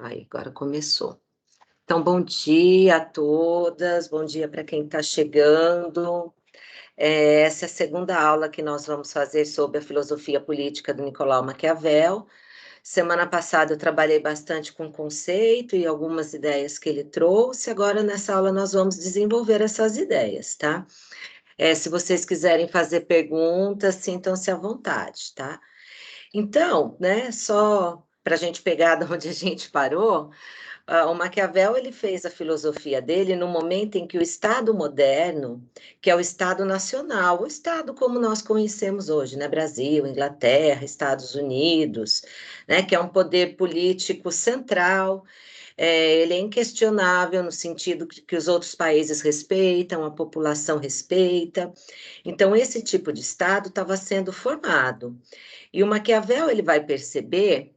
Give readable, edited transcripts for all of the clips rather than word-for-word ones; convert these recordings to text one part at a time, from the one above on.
Aí, agora começou. Então, bom dia a todas, bom dia para quem está chegando. Essa é a segunda aula que nós vamos fazer sobre a filosofia política do Nicolau Maquiavel. Semana passada eu trabalhei bastante com o conceito e algumas ideias que ele trouxe. Agora, nessa aula, nós vamos desenvolver essas ideias, tá? Se vocês quiserem fazer perguntas, sintam-se à vontade, tá? Então, né, só para a gente pegar de onde a gente parou. O Maquiavel ele fez a filosofia dele no momento em que o Estado moderno, que é o Estado nacional, o Estado como nós conhecemos hoje, né? Brasil, Inglaterra, Estados Unidos, né? Que é um poder político central, ele é inquestionável no sentido que os outros países respeitam, a população respeita. Então, esse tipo de Estado estava sendo formado. E o Maquiavel ele vai perceber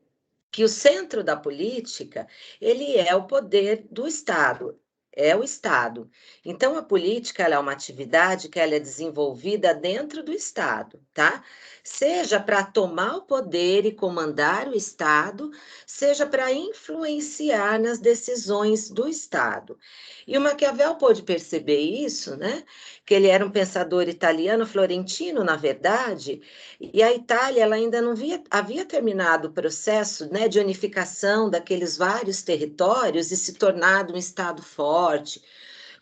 que o centro da política, ele é o poder do Estado, é o Estado. Então, a política ela é uma atividade que ela é desenvolvida dentro do Estado, tá? Seja para tomar o poder e comandar o Estado, seja para influenciar nas decisões do Estado. E o Maquiavel pôde perceber isso, né? Que ele era um pensador italiano, florentino, na verdade, e a Itália ela ainda não havia terminado o processo, né, de unificação daqueles vários territórios e se tornado um Estado forte,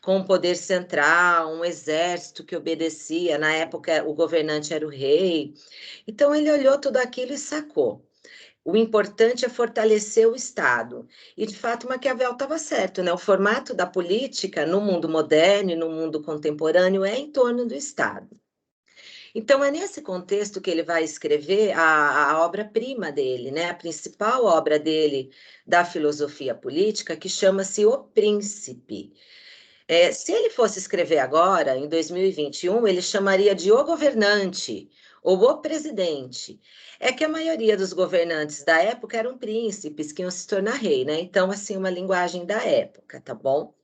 com um poder central, um exército que obedecia. Na época, o governante era o rei. Então, ele olhou tudo aquilo e sacou. O importante é fortalecer o Estado. E, de fato, Maquiavel estava certo, né? O formato da política no mundo moderno e no mundo contemporâneo é em torno do Estado. Então, é nesse contexto que ele vai escrever a obra-prima dele, né? A principal obra dele da filosofia política, que chama-se O Príncipe. Se ele fosse escrever agora, em 2021, ele chamaria de O Governante ou O Presidente. É que a maioria dos governantes da época eram príncipes que iam se tornar rei, né? Então, assim, uma linguagem da época, tá bom?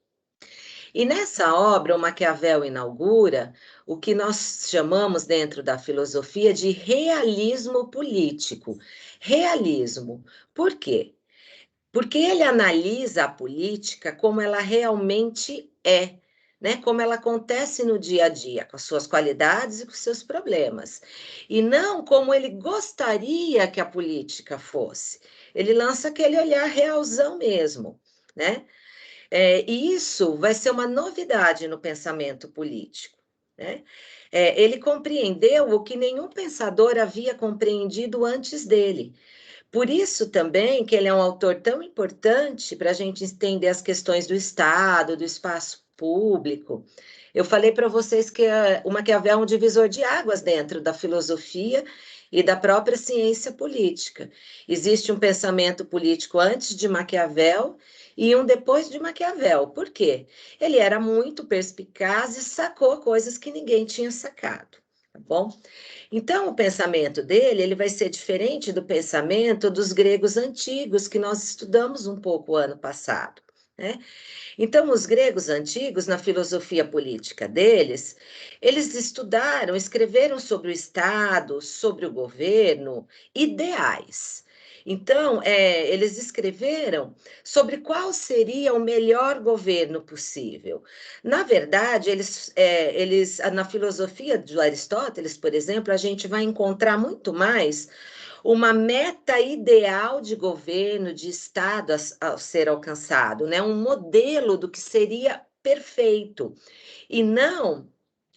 E nessa obra, o Maquiavel inaugura o que nós chamamos dentro da filosofia de realismo político. Realismo. Por quê? Porque ele analisa a política como ela realmente é, né? Como ela acontece no dia a dia, com as suas qualidades e com os seus problemas. E não como ele gostaria que a política fosse. Ele lança aquele olhar realzão mesmo, né? E isso vai ser uma novidade no pensamento político, né? Ele compreendeu o que nenhum pensador havia compreendido antes dele. Por isso também que ele é um autor tão importante para a gente entender as questões do Estado, do espaço público. Eu falei para vocês que o Maquiavel é um divisor de águas dentro da filosofia e da própria ciência política. Existe um pensamento político antes de Maquiavel e um depois de Maquiavel. Por quê? Ele era muito perspicaz e sacou coisas que ninguém tinha sacado, tá bom? Então, o pensamento dele, ele vai ser diferente do pensamento dos gregos antigos, que nós estudamos um pouco ano passado, né? Então, os gregos antigos, na filosofia política deles, eles estudaram, escreveram sobre o Estado, sobre o governo, ideais. Então, eles escreveram sobre qual seria o melhor governo possível. Na verdade, na filosofia de Aristóteles, por exemplo, a gente vai encontrar muito mais uma meta ideal de governo, de Estado a ser alcançado, né? Um modelo do que seria perfeito, e não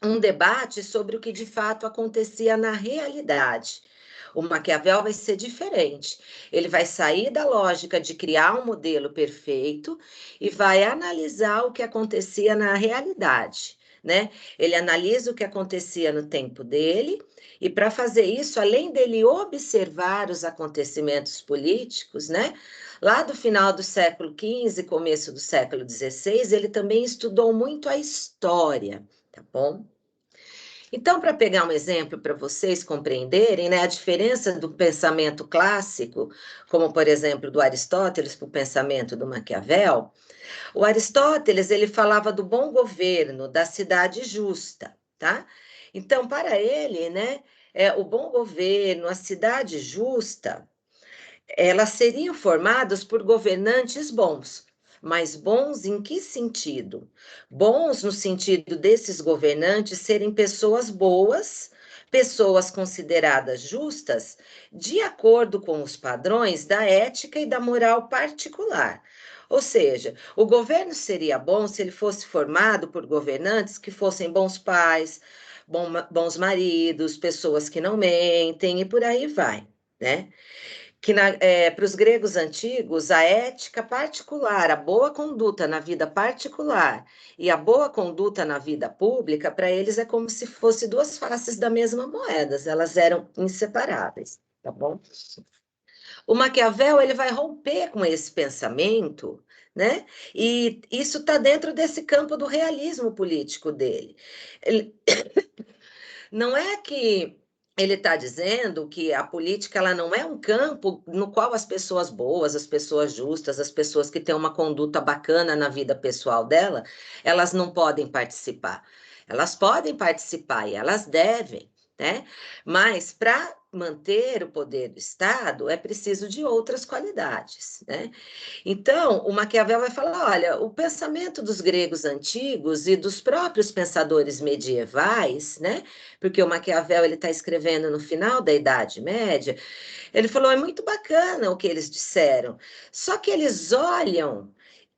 um debate sobre o que de fato acontecia na realidade. O Maquiavel vai ser diferente. Ele vai sair da lógica de criar um modelo perfeito e vai analisar o que acontecia na realidade, né? Ele analisa o que acontecia no tempo dele, e para fazer isso, além dele observar os acontecimentos políticos, né? Lá do final do século XV, começo do século XVI, ele também estudou muito a história, tá bom? Então, para pegar um exemplo para vocês compreenderem, né, a diferença do pensamento clássico, como por exemplo do Aristóteles para o pensamento do Maquiavel, o Aristóteles ele falava do bom governo, da cidade justa, tá? Então, para ele, né, o bom governo, a cidade justa elas seriam formadas por governantes bons. Mas bons em que sentido? Bons no sentido desses governantes serem pessoas boas, pessoas consideradas justas, de acordo com os padrões da ética e da moral particular. Ou seja, o governo seria bom se ele fosse formado por governantes que fossem bons pais, bons maridos, pessoas que não mentem e por aí vai, né? Que para os gregos antigos, a ética particular, a boa conduta na vida particular e a boa conduta na vida pública, para eles é como se fossem duas faces da mesma moeda, elas eram inseparáveis, tá bom? O Maquiavel, ele vai romper com esse pensamento, né? E isso está dentro desse campo do realismo político dele. Ele, não é que ele está dizendo que a política ela não é um campo no qual as pessoas boas, as pessoas justas, as pessoas que têm uma conduta bacana na vida pessoal dela, elas não podem participar. Elas podem participar e elas devem, né? Mas para manter o poder do Estado é preciso de outras qualidades, né? Então, o Maquiavel vai falar: olha, o pensamento dos gregos antigos e dos próprios pensadores medievais, né? Porque o Maquiavel ele está escrevendo no final da Idade Média. Ele falou: é muito bacana o que eles disseram, só que eles olham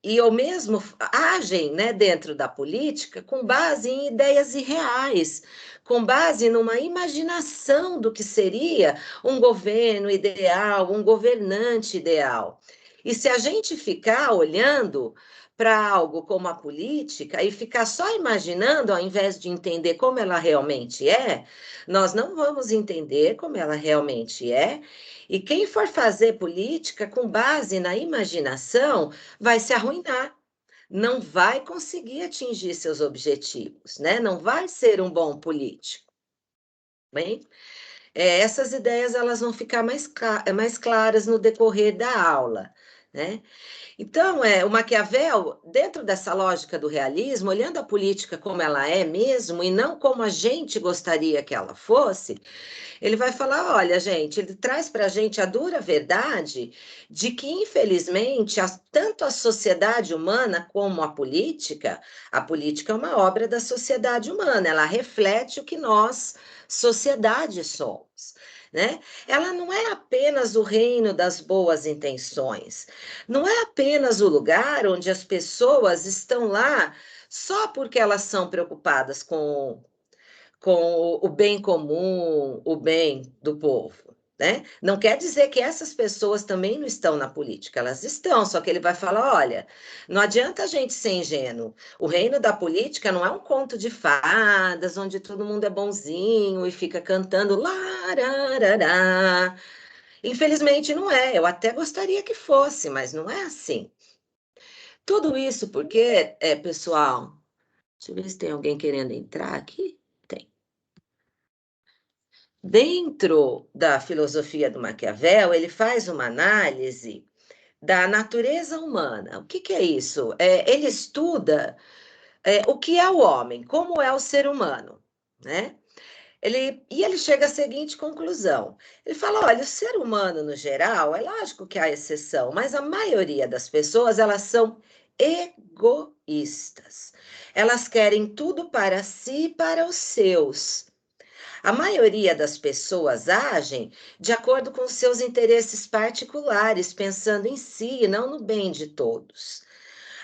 e ou mesmo agem, né, dentro da política com base em ideias irreais, com base numa imaginação do que seria um governo ideal, um governante ideal. E se a gente ficar olhando para algo como a política e ficar só imaginando, ao invés de entender como ela realmente é, nós não vamos entender como ela realmente é. E quem for fazer política com base na imaginação vai se arruinar, não vai conseguir atingir seus objetivos, né? Não vai ser um bom político. Bem, essas ideias elas vão ficar mais claras no decorrer da aula, né? Então, o Maquiavel, dentro dessa lógica do realismo, olhando a política como ela é mesmo e não como a gente gostaria que ela fosse, ele vai falar: olha, gente, ele traz para a gente a dura verdade de que, infelizmente, tanto a sociedade humana como a política é uma obra da sociedade humana, ela reflete o que nós, sociedade, somos. Né? Ela não é apenas o reino das boas intenções, não é apenas o lugar onde as pessoas estão lá só porque elas são preocupadas com o bem comum, o bem do povo, né? Não quer dizer que essas pessoas também não estão na política, elas estão, só que ele vai falar: olha, não adianta a gente ser ingênuo. O reino da política não é um conto de fadas, onde todo mundo é bonzinho e fica cantando lararará. Infelizmente não é, eu até gostaria que fosse, mas não é assim. Tudo isso porque, pessoal, deixa eu ver se tem alguém querendo entrar aqui. Tem. Dentro da filosofia do Maquiavel, ele faz uma análise da natureza humana. O que é isso? Ele estuda o que é o homem, como é o ser humano, né? Ele chega à seguinte conclusão. Ele fala: olha, o ser humano, no geral, é lógico que há exceção, mas a maioria das pessoas, elas são egoístas. Elas querem tudo para si e para os seus. A maioria das pessoas agem de acordo com seus interesses particulares, pensando em si e não no bem de todos.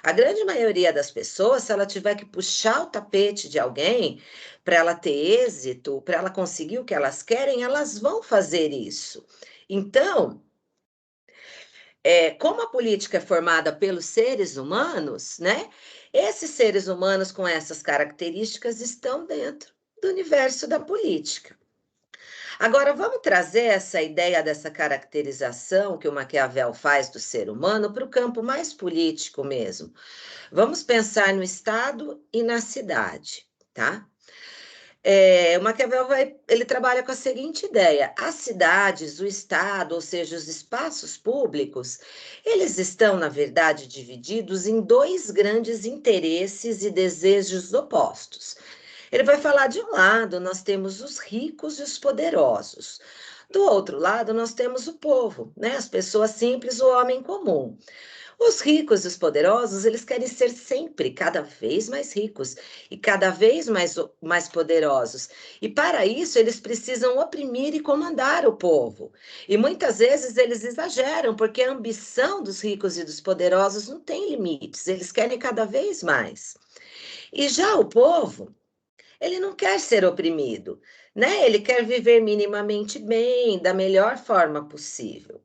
A grande maioria das pessoas, se ela tiver que puxar o tapete de alguém para ela ter êxito, para ela conseguir o que elas querem, elas vão fazer isso. Então, como a política é formada pelos seres humanos, né? Esses seres humanos com essas características estão dentro do universo da política. Agora, vamos trazer essa ideia dessa caracterização que o Maquiavel faz do ser humano para o campo mais político mesmo. Vamos pensar no Estado e na cidade, tá? O Maquiavel ele trabalha com a seguinte ideia: as cidades, o Estado, ou seja, os espaços públicos, eles estão, na verdade, divididos em dois grandes interesses e desejos opostos. Ele vai falar: de um lado, nós temos os ricos e os poderosos. Do outro lado, nós temos o povo, né? As pessoas simples, o homem comum. Os ricos e os poderosos, eles querem ser sempre cada vez mais ricos e cada vez mais poderosos. E para isso, eles precisam oprimir e comandar o povo. E muitas vezes eles exageram, porque a ambição dos ricos e dos poderosos não tem limites, eles querem cada vez mais. E já o povo, ele não quer ser oprimido, né? Ele quer viver minimamente bem, da melhor forma possível.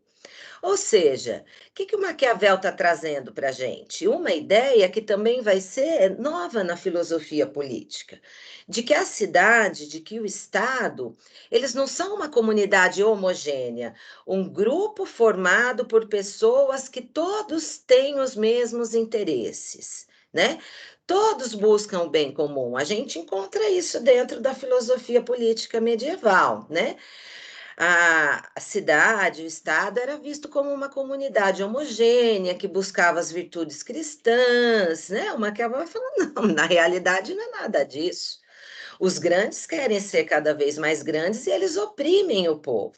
Ou seja, o que o Maquiavel está trazendo para a gente? Uma ideia que também vai ser nova na filosofia política, de que a cidade, de que o Estado, eles não são uma comunidade homogênea, um grupo formado por pessoas que todos têm os mesmos interesses, né? Todos buscam o bem comum. A gente encontra isso dentro da filosofia política medieval, né? A cidade, o Estado, era visto como uma comunidade homogênea que buscava as virtudes cristãs, né? O Maquiavel vai falando, não, na realidade não é nada disso. Os grandes querem ser cada vez mais grandes e eles oprimem o povo.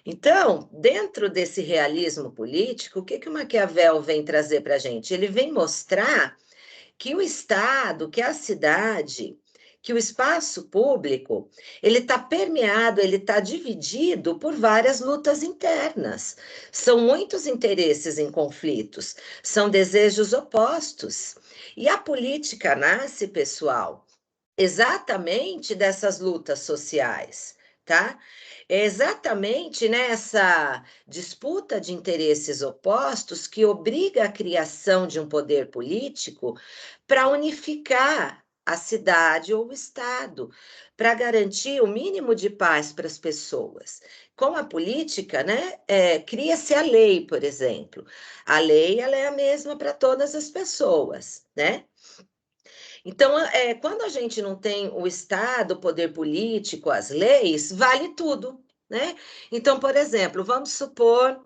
Então, dentro desse realismo político, o que o Maquiavel vem trazer para a gente? Ele vem mostrar que o Estado, que a cidade, que o espaço público, ele está permeado, ele está dividido por várias lutas internas. São muitos interesses em conflitos, são desejos opostos. E a política nasce, pessoal, exatamente dessas lutas sociais, tá? É exatamente nessa disputa de interesses opostos que obriga a criação de um poder político para unificar a cidade ou o Estado, para garantir o mínimo de paz para as pessoas. Com a política, né, cria-se a lei, por exemplo. A lei, ela é a mesma para todas as pessoas, né? Então, quando a gente não tem o Estado, o poder político, as leis, vale tudo, né? Então, por exemplo, vamos supor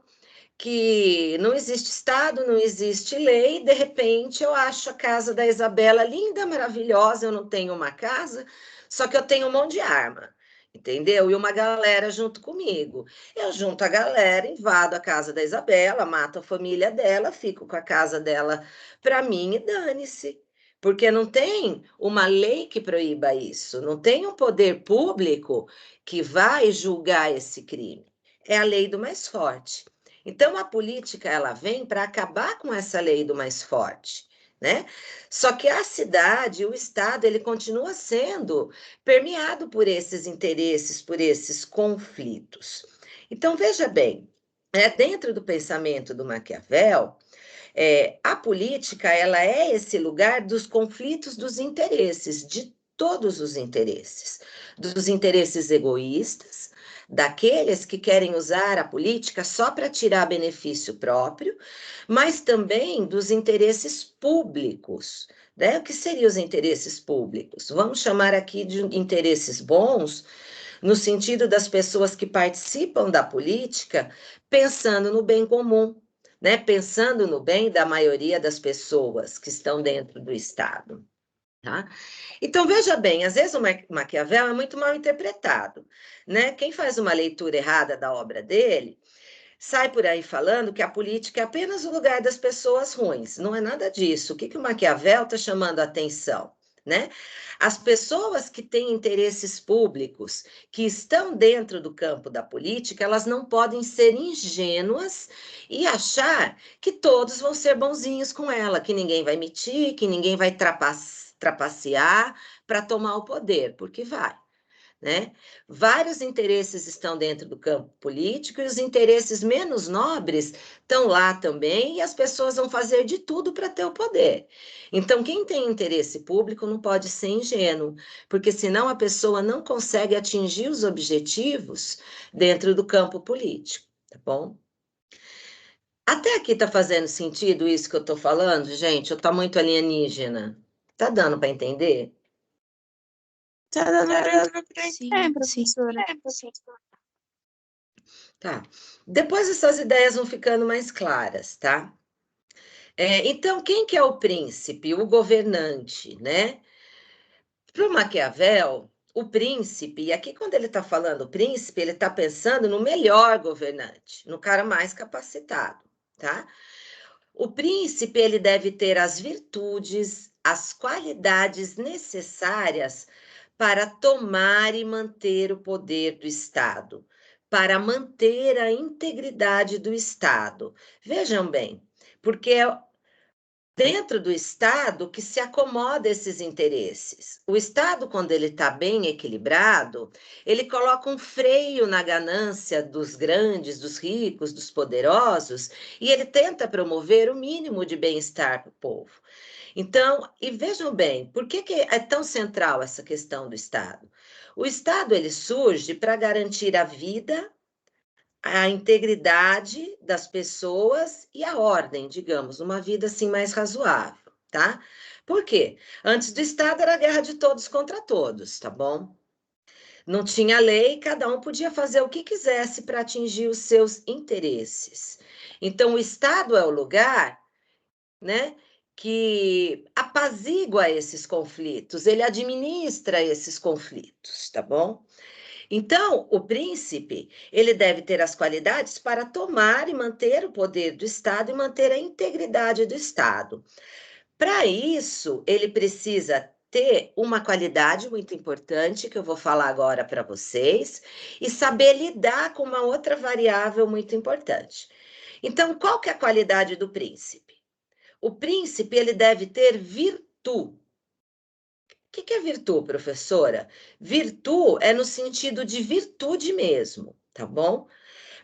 que não existe Estado, não existe lei, de repente eu acho a casa da Isabela linda, maravilhosa, eu não tenho uma casa, só que eu tenho um monte de arma, entendeu? E uma galera junto comigo. Eu junto a galera, invado a casa da Isabela, mato a família dela, fico com a casa dela para mim e dane-se. Porque não tem uma lei que proíba isso, não tem um poder público que vai julgar esse crime. É a lei do mais forte. Então, a política, ela vem para acabar com essa lei do mais forte, né? Só que a cidade, o Estado, ele continua sendo permeado por esses interesses, por esses conflitos. Então, veja bem, dentro do pensamento do Maquiavel, a política, ela é esse lugar dos conflitos dos interesses, de todos os interesses, dos interesses egoístas, daqueles que querem usar a política só para tirar benefício próprio, mas também dos interesses públicos, né? O que seriam os interesses públicos? Vamos chamar aqui de interesses bons, no sentido das pessoas que participam da política pensando no bem comum, né? Pensando no bem da maioria das pessoas que estão dentro do Estado. Tá? Então, veja bem, às vezes o Maquiavel é muito mal interpretado, né? Quem faz uma leitura errada da obra dele sai por aí falando que a política é apenas o lugar das pessoas ruins. Não é nada disso. O que o Maquiavel está chamando a atenção? Né? As pessoas que têm interesses públicos, que estão dentro do campo da política, elas não podem ser ingênuas e achar que todos vão ser bonzinhos com ela, que ninguém vai mentir, que ninguém vai trapacear para tomar o poder, porque vai. Né? Vários interesses estão dentro do campo político e os interesses menos nobres estão lá também e as pessoas vão fazer de tudo para ter o poder. Então, quem tem interesse público não pode ser ingênuo, porque senão a pessoa não consegue atingir os objetivos dentro do campo político, tá bom? Até aqui tá fazendo sentido isso que eu tô falando, gente? Ou tá muito alienígena? Tá dando para entender? Tá dando pra Sim, professora. Tá. Depois essas ideias vão ficando mais claras, tá? Então, quem que é o príncipe, o governante, né? Para o Maquiavel, o príncipe, e aqui quando ele está falando príncipe, ele está pensando no melhor governante, no cara mais capacitado, tá? O príncipe, ele deve ter as virtudes, as qualidades necessárias para tomar e manter o poder do Estado, para manter a integridade do Estado. Vejam bem, porque é dentro do Estado que se acomoda esses interesses. O Estado, quando ele está bem equilibrado, ele coloca um freio na ganância dos grandes, dos ricos, dos poderosos, e ele tenta promover o mínimo de bem-estar para o povo. Então, e vejam bem, por que é tão central essa questão do Estado? O Estado ele surge para garantir a vida, a integridade das pessoas e a ordem, digamos, uma vida assim mais razoável, tá? Por quê? Antes do Estado era a guerra de todos contra todos, tá bom? Não tinha lei, cada um podia fazer o que quisesse para atingir os seus interesses. Então, o Estado é o lugar, né, que apazigua esses conflitos, ele administra esses conflitos, tá bom? Então, o príncipe, ele deve ter as qualidades para tomar e manter o poder do Estado e manter a integridade do Estado. Para isso, ele precisa ter uma qualidade muito importante, que eu vou falar agora para vocês, e saber lidar com uma outra variável muito importante. Então, qual que é a qualidade do príncipe? O príncipe, ele deve ter virtude. O que é virtude, professora? Virtude é no sentido de virtude mesmo, tá bom?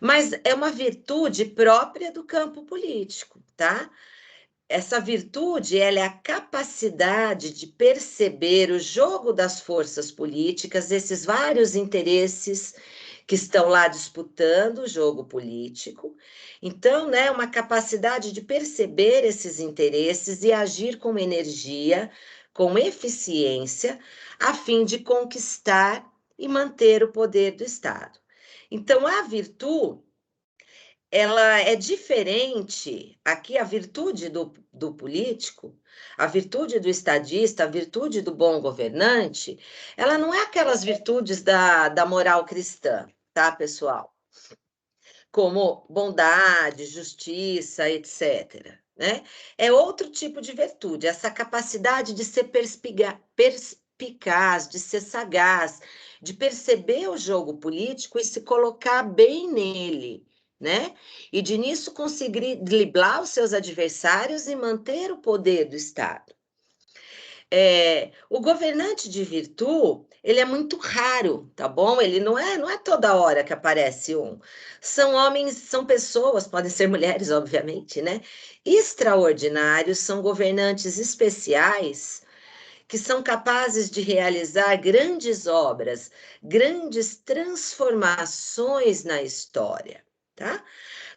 Mas é uma virtude própria do campo político, tá? Essa virtude, ela é a capacidade de perceber o jogo das forças políticas, esses vários interesses que estão lá disputando o jogo político. Então, né, uma capacidade de perceber esses interesses e agir com energia, com eficiência, a fim de conquistar e manter o poder do Estado. Então, a virtude ela é diferente. Aqui, a virtude do político, a virtude do estadista, a virtude do bom governante, ela não é aquelas virtudes da moral cristã, tá, pessoal? Como bondade, justiça, etc. Né? É outro tipo de virtude, essa capacidade de ser perspicaz, de ser sagaz, de perceber o jogo político e se colocar bem nele, né? E de nisso conseguir driblar os seus adversários e manter o poder do Estado. O governante de virtude, ele é muito raro, tá bom? Ele não é toda hora que aparece um. São homens, são pessoas, podem ser mulheres, obviamente, né? Extraordinários, são governantes especiais que são capazes de realizar grandes obras, grandes transformações na história, tá?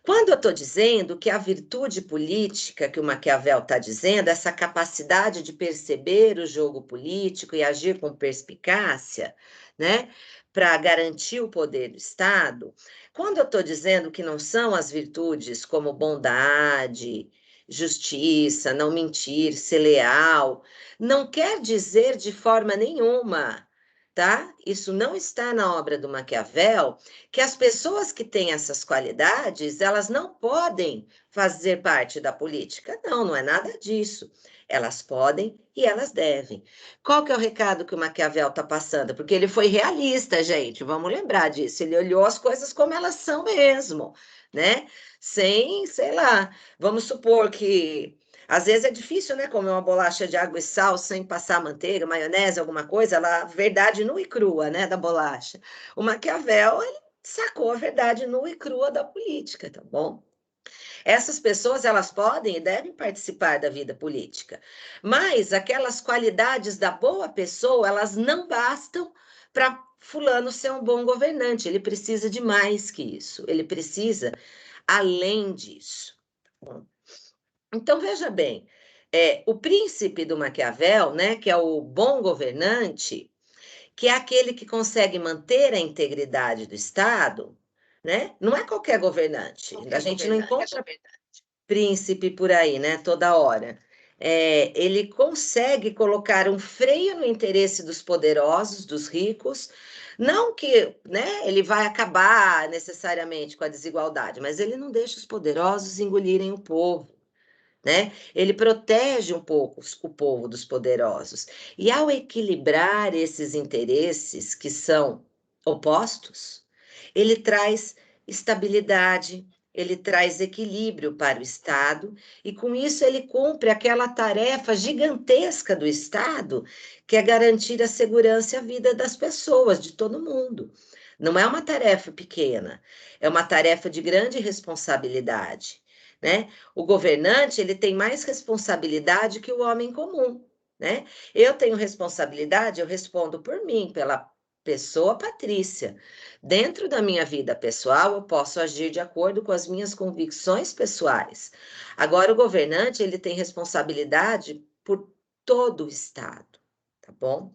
Quando eu estou dizendo que a virtude política que o Maquiavel está dizendo, essa capacidade de perceber o jogo político e agir com perspicácia, né, para garantir o poder do Estado, quando eu estou dizendo que não são as virtudes como bondade, justiça, não mentir, ser leal, não quer dizer de forma nenhuma, tá? Isso não está na obra do Maquiavel, que as pessoas que têm essas qualidades, elas não podem fazer parte da política. Não, não é nada disso. Elas podem e elas devem. Qual que é o recado que o Maquiavel está passando? Porque ele foi realista, gente, vamos lembrar disso. Ele olhou as coisas como elas são mesmo, né? Sem, sei lá, vamos supor que às vezes é difícil, né, comer uma bolacha de água e sal sem passar manteiga, maionese, alguma coisa, ela, verdade nua e crua, né, da bolacha. O Maquiavel, ele sacou a verdade nua e crua da política, tá bom? Essas pessoas, elas podem e devem participar da vida política, mas aquelas qualidades da boa pessoa, elas não bastam para fulano ser um bom governante, ele precisa de mais que isso, ele precisa além disso. Tá bom? Então, veja bem, o príncipe do Maquiavel, né, que é o bom governante, que é aquele que consegue manter a integridade do Estado, né? Não é qualquer governante. A gente não encontra príncipe por aí, né, toda hora. ele consegue colocar um freio no interesse dos poderosos, dos ricos, não que, né, ele vai acabar necessariamente com a desigualdade, mas ele não deixa os poderosos engolirem o povo, né? Ele protege um pouco o povo dos poderosos. E ao equilibrar esses interesses que são opostos, ele traz estabilidade, ele traz equilíbrio para o Estado, e com isso ele cumpre aquela tarefa gigantesca do Estado, que é garantir a segurança e a vida das pessoas, de todo mundo. Não é uma tarefa pequena, é uma tarefa de grande responsabilidade, né? O governante, ele tem mais responsabilidade que o homem comum, né? Eu tenho responsabilidade, eu respondo por mim, pela pessoa Patrícia. Dentro da minha vida pessoal, eu posso agir de acordo com as minhas convicções pessoais. Agora, o governante, ele tem responsabilidade por todo o Estado, tá bom?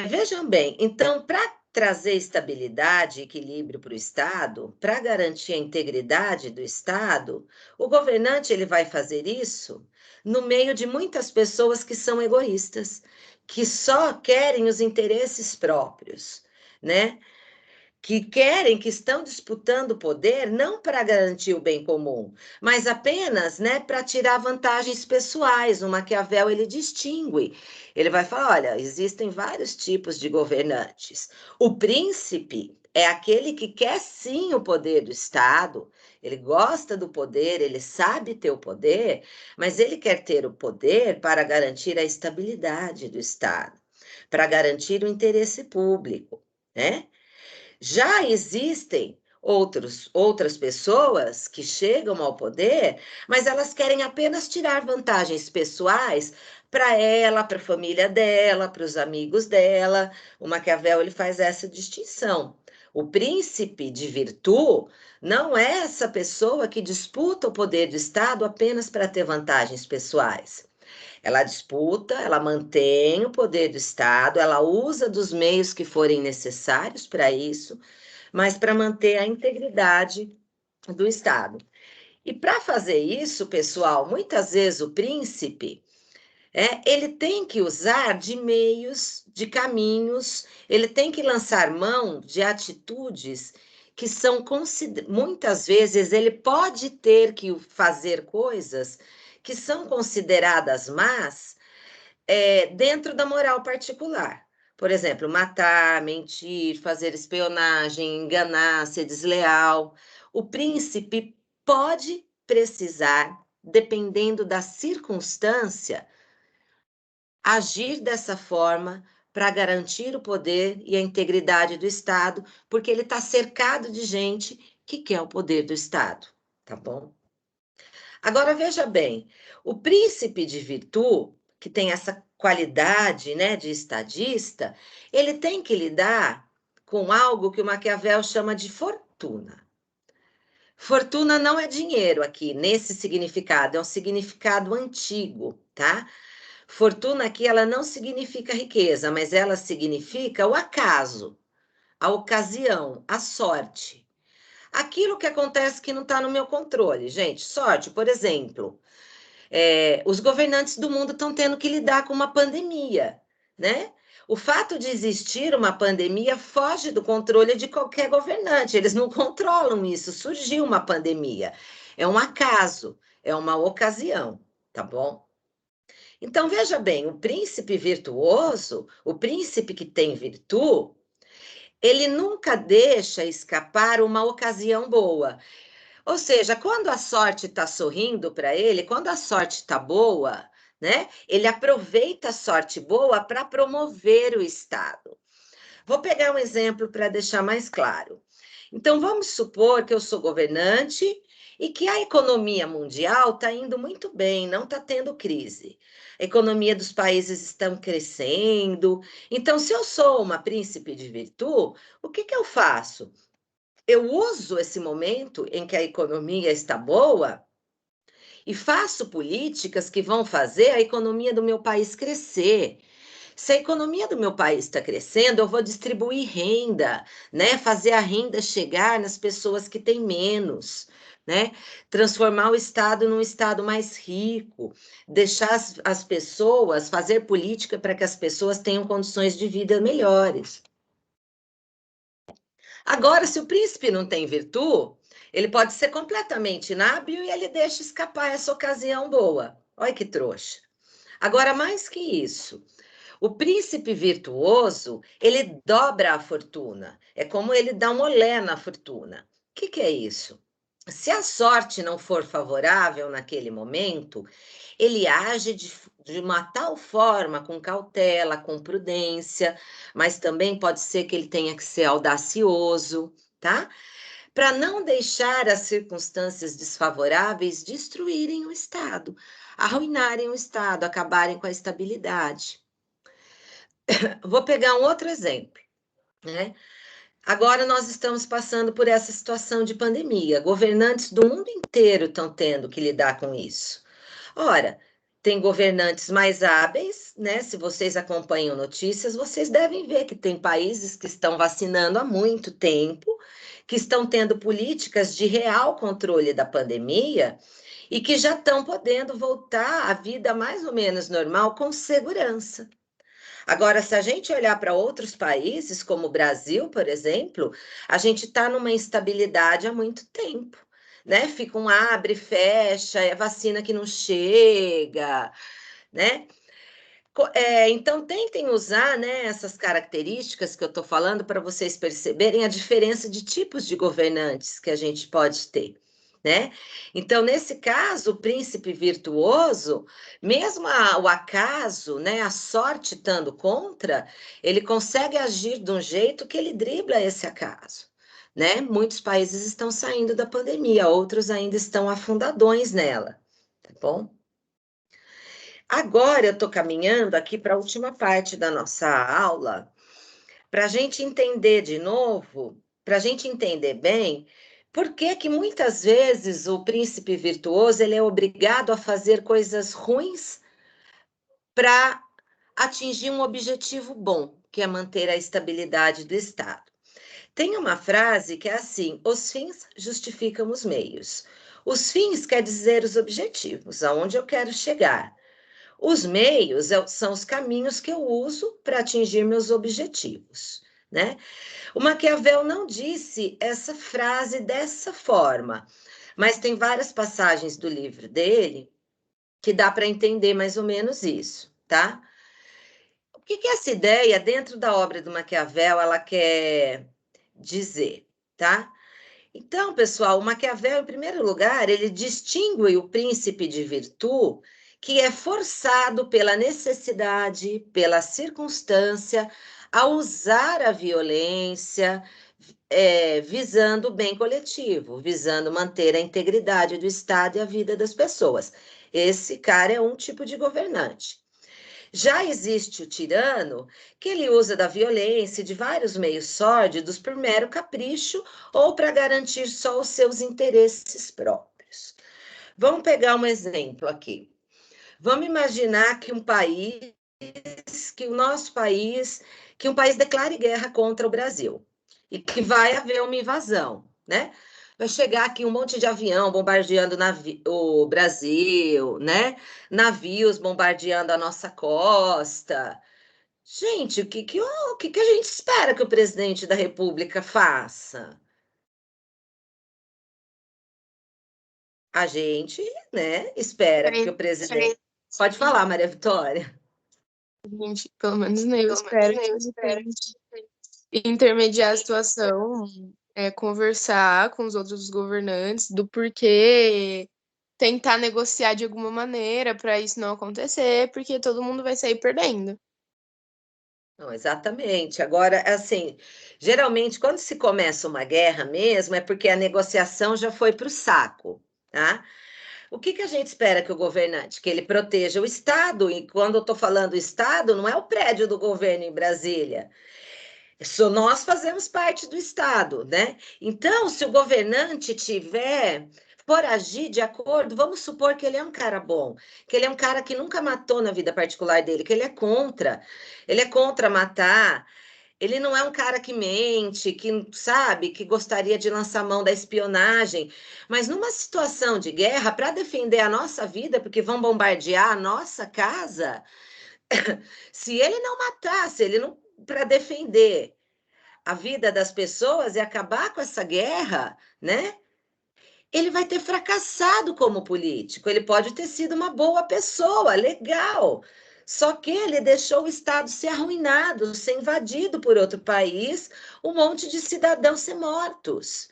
Vejam bem, então, para trazer estabilidade e equilíbrio para o Estado, para garantir a integridade do Estado, o governante ele vai fazer isso no meio de muitas pessoas que são egoístas, que só querem os interesses próprios, né? Que querem, que estão disputando o poder não para garantir o bem comum, mas apenas, né, para tirar vantagens pessoais. O Maquiavel ele distingue. Ele vai falar, olha, existem vários tipos de governantes. O príncipe é aquele que quer sim o poder do Estado, ele gosta do poder, ele sabe ter o poder, mas ele quer ter o poder para garantir a estabilidade do Estado, para garantir o interesse público, né? Já existem outras pessoas que chegam ao poder, mas elas querem apenas tirar vantagens pessoais para ela, para a família dela, para os amigos dela. O Maquiavel ele faz essa distinção. O príncipe de virtude não é essa pessoa que disputa o poder do Estado apenas para ter vantagens pessoais. Ela disputa, ela mantém o poder do Estado, ela usa dos meios que forem necessários para isso, mas para manter a integridade do Estado. E para fazer isso, pessoal, muitas vezes o príncipe, ele tem que usar de meios, de caminhos, ele tem que lançar mão de atitudes que são, muitas vezes, ele pode ter que fazer coisas que são consideradas más, dentro da moral particular. Por exemplo, matar, mentir, fazer espionagem, enganar, ser desleal. O príncipe pode precisar, dependendo da circunstância, agir dessa forma para garantir o poder e a integridade do Estado, porque ele está cercado de gente que quer o poder do Estado, tá bom? Agora veja bem, o príncipe de virtude, que tem essa qualidade, né, de estadista, ele tem que lidar com algo que o Maquiavel chama de fortuna. Fortuna não é dinheiro aqui, nesse significado, é um significado antigo, tá? Fortuna aqui, ela não significa riqueza, mas ela significa o acaso, a ocasião, a sorte. Aquilo que acontece que não está no meu controle, gente. Sorte, por exemplo, os governantes do mundo estão tendo que lidar com uma pandemia, né? O fato de existir uma pandemia foge do controle de qualquer governante, eles não controlam isso, surgiu uma pandemia. É um acaso, é uma ocasião, tá bom? Então, veja bem, o príncipe virtuoso, o príncipe que tem virtude, ele nunca deixa escapar uma ocasião boa. Ou seja, quando a sorte está sorrindo para ele, quando a sorte está boa, né? Ele aproveita a sorte boa para promover o Estado. Vou pegar um exemplo para deixar mais claro. Então, vamos supor que eu sou governante e que a economia mundial está indo muito bem, não está tendo crise. A economia dos países estão crescendo. Então, se eu sou uma príncipe de virtude, o que eu faço? Eu uso esse momento em que a economia está boa e faço políticas que vão fazer a economia do meu país crescer. Se a economia do meu país está crescendo, eu vou distribuir renda, né? Fazer a renda chegar nas pessoas que têm menos, né? Transformar o Estado num Estado mais rico, deixar as pessoas, fazer política para que as pessoas tenham condições de vida melhores. Agora, se o príncipe não tem virtude, ele pode ser completamente inábil e ele deixa escapar essa ocasião boa. Olha que trouxa. Agora, mais que isso, o príncipe virtuoso, ele dobra a fortuna. É como ele dá um olé na fortuna. O que é isso? Se a sorte não for favorável naquele momento, ele age de uma tal forma, com cautela, com prudência, mas também pode ser que ele tenha que ser audacioso, tá? Para não deixar as circunstâncias desfavoráveis destruírem o Estado, arruinarem o Estado, acabarem com a estabilidade. Vou pegar um outro exemplo, né? Agora nós estamos passando por essa situação de pandemia. Governantes do mundo inteiro estão tendo que lidar com isso. Ora, tem governantes mais hábeis, né? Se vocês acompanham notícias, vocês devem ver que tem países que estão vacinando há muito tempo, que estão tendo políticas de real controle da pandemia e que já estão podendo voltar à vida mais ou menos normal com segurança. Agora, se a gente olhar para outros países, como o Brasil, por exemplo, a gente está numa instabilidade há muito tempo, né? Fica um abre, fecha, é vacina que não chega, né? Então, tentem usar, né, essas características que eu estou falando para vocês perceberem a diferença de tipos de governantes que a gente pode ter, né? Então, nesse caso, o príncipe virtuoso, mesmo o acaso, né, a sorte estando contra, ele consegue agir de um jeito que ele dribla esse acaso, né? Muitos países estão saindo da pandemia, outros ainda estão afundadões nela, tá bom? Agora eu estou caminhando aqui para a última parte da nossa aula, para a gente entender de novo, para a gente entender bem, por que que muitas vezes o príncipe virtuoso ele é obrigado a fazer coisas ruins para atingir um objetivo bom, que é manter a estabilidade do Estado. Tem uma frase que é assim: os fins justificam os meios. Os fins quer dizer os objetivos, aonde eu quero chegar. Os meios são os caminhos que eu uso para atingir meus objetivos, né? O Maquiavel não disse essa frase dessa forma, mas tem várias passagens do livro dele que dá para entender mais ou menos isso, tá? O que essa ideia, dentro da obra do Maquiavel, ela quer dizer, tá? Então, pessoal, o Maquiavel, em primeiro lugar, ele distingue o príncipe de virtude, que é forçado pela necessidade, pela circunstância, a usar a violência, visando o bem coletivo, visando manter a integridade do Estado e a vida das pessoas. Esse cara é um tipo de governante. Já existe o tirano, que ele usa da violência e de vários meios sórdidos por mero capricho ou para garantir só os seus interesses próprios. Vamos pegar um exemplo aqui. Vamos imaginar que que um país declare guerra contra o Brasil e que vai haver uma invasão, né? Vai chegar aqui um monte de avião bombardeando o Brasil, né? Navios bombardeando a nossa costa. Gente, o que a gente espera que o presidente da República faça? A gente, né, espera que o presidente. Pode falar, Maria Vitória. Gente, pelo menos eu espero que ele tente intermediar a situação, conversar com os outros governantes do porquê, tentar negociar de alguma maneira para isso não acontecer, porque todo mundo vai sair perdendo. Não, exatamente. Agora, assim, geralmente, quando se começa uma guerra mesmo, é porque a negociação já foi para o saco, tá? O que a gente espera que o governante? Que ele proteja o Estado, e quando eu estou falando Estado, não é o prédio do governo em Brasília. Nós fazemos parte do Estado, né? Então, se o governante tiver por agir de acordo, vamos supor que ele é um cara bom, que ele é um cara que nunca matou na vida particular dele, que ele é contra matar. Ele não é um cara que mente, que sabe, que gostaria de lançar mão da espionagem, mas numa situação de guerra, para defender a nossa vida, porque vão bombardear a nossa casa, se ele não matasse, ele não para defender a vida das pessoas e acabar com essa guerra, né? Ele vai ter fracassado como político. Ele pode ter sido uma boa pessoa, legal. Só que ele deixou o Estado ser arruinado, ser invadido por outro país, um monte de cidadãos ser mortos.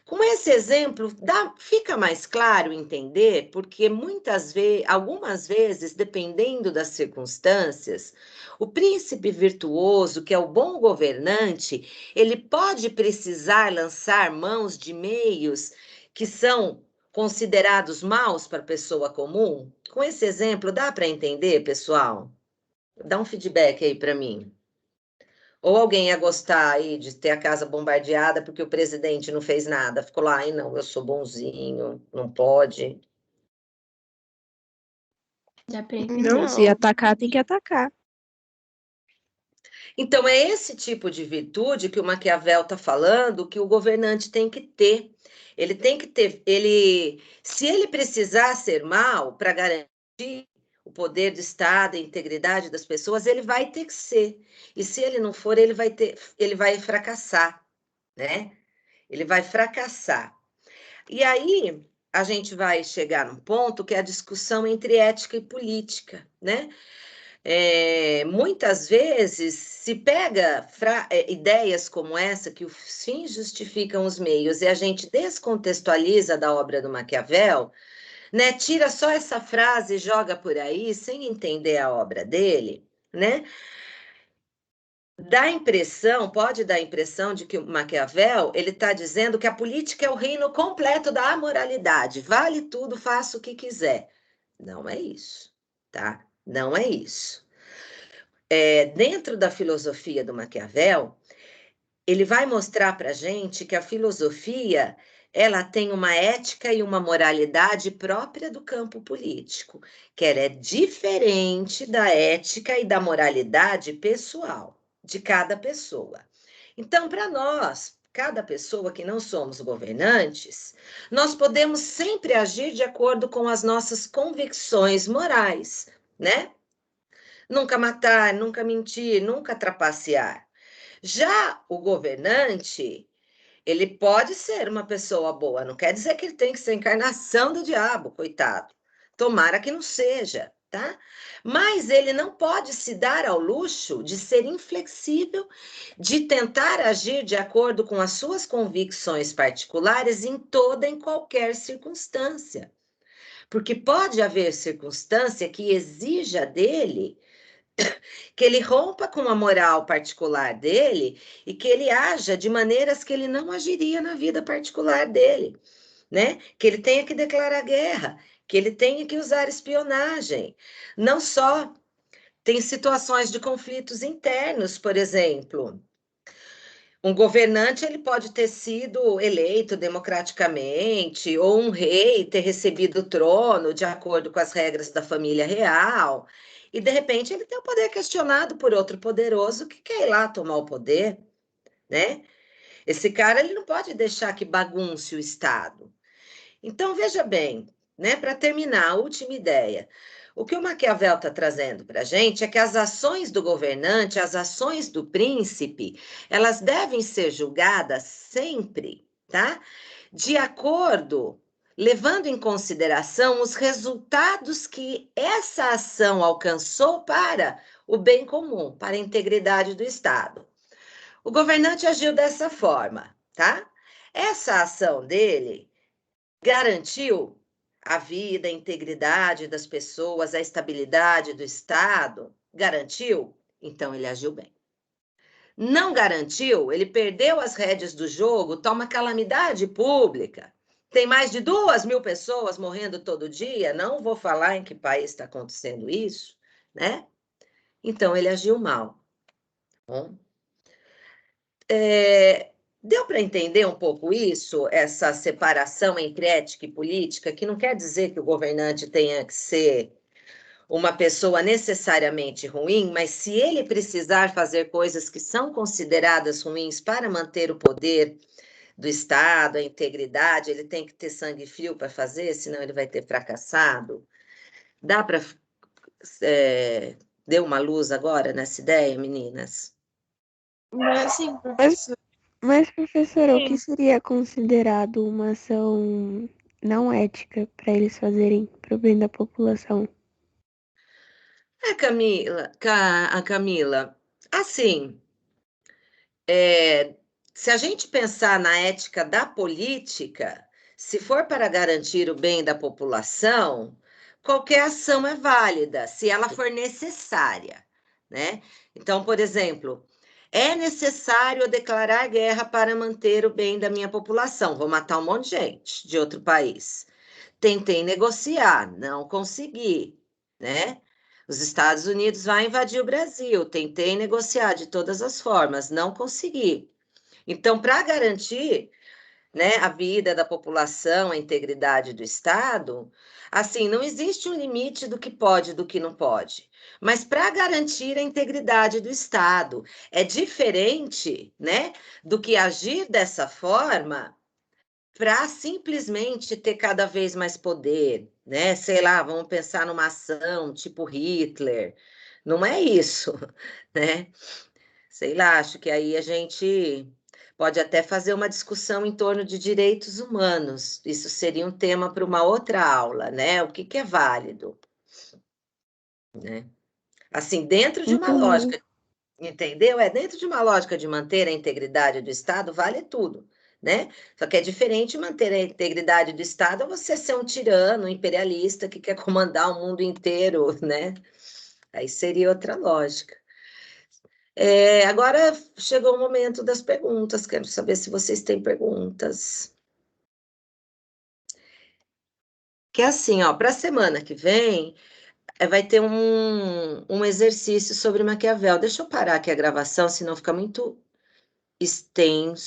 Com esse exemplo, fica mais claro entender, porque muitas vezes, algumas vezes, dependendo das circunstâncias, o príncipe virtuoso, que é o bom governante, ele pode precisar lançar mãos de meios que são considerados maus para a pessoa comum. Com esse exemplo, dá para entender, pessoal? Dá um feedback aí para mim. Ou alguém ia gostar aí de ter a casa bombardeada porque o presidente não fez nada, ficou lá, ai não, eu sou bonzinho, não pode. Não, se atacar, tem que atacar. Então, é esse tipo de virtude que o Maquiavel está falando que o governante tem que ter. Ele tem que ter, se ele precisar ser mal para garantir o poder do Estado, a integridade das pessoas, ele vai ter que ser. E se ele não for, ele vai fracassar, né? Ele vai fracassar. E aí a gente vai chegar num ponto que é a discussão entre ética e política, né? Muitas vezes se pega ideias como essa, que os fins justificam os meios, e a gente descontextualiza da obra do Maquiavel, né? Tira só essa frase e joga por aí, sem entender a obra dele, né? Pode dar a impressão de que o Maquiavel ele está dizendo que a política é o reino completo da amoralidade, vale tudo, faça o que quiser. Não é isso, tá? Não é isso. Dentro da filosofia do Maquiavel, ele vai mostrar para a gente que a filosofia ela tem uma ética e uma moralidade própria do campo político, que ela é diferente da ética e da moralidade pessoal de cada pessoa. Então, para nós, cada pessoa que não somos governantes, nós podemos sempre agir de acordo com as nossas convicções morais, né? Nunca matar, nunca mentir, nunca trapacear. Já o governante, ele pode ser uma pessoa boa, não quer dizer que ele tem que ser a encarnação do diabo, coitado. Tomara que não seja, tá? Mas ele não pode se dar ao luxo de ser inflexível, de tentar agir de acordo com as suas convicções particulares em toda e qualquer circunstância. Porque pode haver circunstância que exija dele que ele rompa com a moral particular dele e que ele haja de maneiras que ele não agiria na vida particular dele, né? Que ele tenha que declarar guerra, que ele tenha que usar espionagem. Não só tem situações de conflitos internos, por exemplo. Um governante ele pode ter sido eleito democraticamente, ou um rei ter recebido o trono de acordo com as regras da família real, e de repente ele tem o poder questionado por outro poderoso que quer ir lá tomar o poder, né? Esse cara ele não pode deixar que bagunce o Estado. Então veja bem, né? Para terminar, a última ideia. O que o Maquiavel está trazendo para a gente é que as ações do governante, as ações do príncipe, elas devem ser julgadas sempre, tá? De acordo, levando em consideração os resultados que essa ação alcançou para o bem comum, para a integridade do Estado. O governante agiu dessa forma, tá? Essa ação dele garantiu a vida, a integridade das pessoas, a estabilidade do Estado? Garantiu? Então ele agiu bem. Não garantiu? Ele perdeu as rédeas do jogo, toma calamidade pública. Tem mais de 2.000 pessoas morrendo todo dia. Não vou falar em que país está acontecendo isso, né? Então ele agiu mal. Bom, deu para entender um pouco isso, essa separação entre ética e política, que não quer dizer que o governante tenha que ser uma pessoa necessariamente ruim, mas se ele precisar fazer coisas que são consideradas ruins para manter o poder do Estado, a integridade, ele tem que ter sangue frio para fazer, senão ele vai ter fracassado. Dá para... deu uma luz agora nessa ideia, meninas? Mas assim, professor. Mas, professora, o que seria considerado uma ação não ética para eles fazerem pro bem da população? Camila, assim, se a gente pensar na ética da política, se for para garantir o bem da população, qualquer ação é válida, se ela for necessária, né? Então, por exemplo, é necessário declarar guerra para manter o bem da minha população. Vou matar um monte de gente de outro país. Tentei negociar, não consegui, né? Os Estados Unidos vão invadir o Brasil. Tentei negociar de todas as formas, não consegui. Então, para garantir, né, a vida da população, a integridade do Estado, assim, não existe um limite do que pode e do que não pode. Mas para garantir a integridade do Estado, é diferente, né, do que agir dessa forma para simplesmente ter cada vez mais poder, né? Sei lá, vamos pensar numa ação tipo Hitler. Não é isso, né? Sei lá, acho que aí a gente pode até fazer uma discussão em torno de direitos humanos. Isso seria um tema para uma outra aula, né? O que é válido, né? Assim, dentro de uma lógica, entendeu? Dentro de uma lógica de manter a integridade do Estado, vale tudo, né? Só que é diferente manter a integridade do Estado ou você ser um tirano, um imperialista que quer comandar o mundo inteiro, né? Aí seria outra lógica. Agora chegou o momento das perguntas. Quero saber se vocês têm perguntas. Que é assim, ó, para a semana que vem, vai ter um exercício sobre Maquiavel. Deixa eu parar aqui a gravação, senão fica muito extenso.